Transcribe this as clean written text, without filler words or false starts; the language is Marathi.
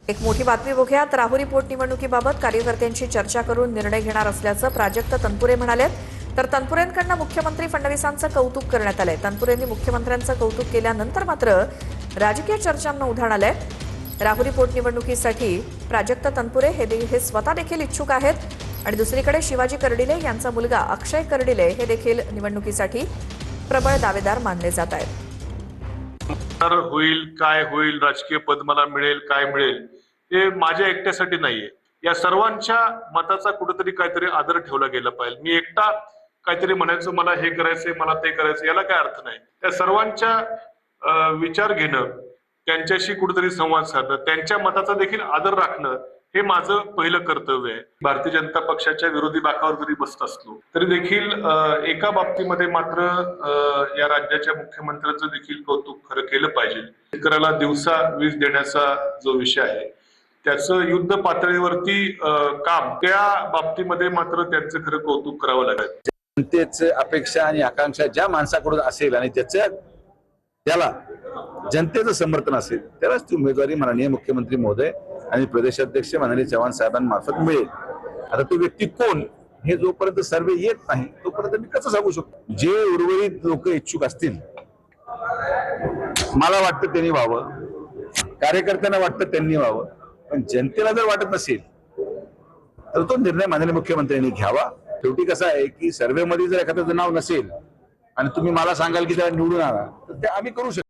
एक मोठी बातमी बघूयात। राहुरी पोटनिवडणुकीबाबत कार्यकर्त्यांशी चर्चा करून निर्णय घेणार असल्याचं प्राजक्त तनपुरे म्हणाले। तर तनपुरेंकडून मुख्यमंत्री फडणवीसांचं कौतुक करण्यात आलंय। तनपुरेंनी मुख्यमंत्र्यांचं कौतुक केल्यानंतर मात्र राजकीय चर्चांना उधाण आलंय। राहुरी पोटनिवडणुकीसाठी प्राजक्त तनपुरे हे स्वतः देखील इच्छुक आहेत आणि दुसरीकडे शिवाजी कर्डिले यांचा मुलगा अक्षय कर्डिले हे देखील निवडणुकीसाठी प्रबळ दावेदार मानले जात आहेत। होईल काय होईल, राजकीय पद मला मिळेल काय मिळेल हे माझ्या एकट्यासाठी नाहीये। या सर्वांच्या मताचा कुठेतरी काहीतरी आदर ठेवला गेला पाहिजे। मी एकटा काहीतरी म्हणायचं मला हे करायचंय मला ते करायचं याला काय अर्थ नाही। त्या सर्वांच्या विचार घेणं, त्यांच्याशी कुठेतरी संवाद साधणं, त्यांच्या मताचा देखील आदर राखणं हे माझं पहिलं कर्तव्य आहे। भारतीय जनता पक्षाच्या विरोधी बाकावर जरी बसत असलो तरी देखील एका बाबतीमध्ये मात्र या राज्याच्या मुख्यमंत्र्यांचं देखील कौतुक खरं केलं पाहिजे। शेतकऱ्याला दिवसा वीज देण्याचा जो विषय आहे त्याचं युद्ध पातळीवरती काम, त्या बाबतीमध्ये मात्र त्यांचं खरं कौतुक करावं लागेल। जनतेची अपेक्षा आणि आकांक्षा ज्या माणसाकडून असेल आणि त्याला जनतेचं समर्थन असेल त्यालाच ती उमेदवारी माननीय मुख्यमंत्री महोदय आणि प्रदेशाध्यक्ष माननीय चव्हाण साहेबांमार्फत मिळेल। आता तो व्यक्ती कोण हे जोपर्यंत सर्वे येत नाही तोपर्यंत मी कसं सांगू शकतो। जे उर्वरित लोक इच्छुक असतील मला वाटतं त्यांनी व्हावं, कार्यकर्त्यांना वाटतं त्यांनी व्हावं, पण जनतेला जर वाटत नसेल तर तो निर्णय माननीय मुख्यमंत्र्यांनी घ्यावा। शेवटी कसं आहे की सर्व्हेमध्ये जर एखाद्याचं नाव नसेल आणि तुम्ही मला सांगाल की त्याला निवडून आणा तर ते आम्ही करू शकतो।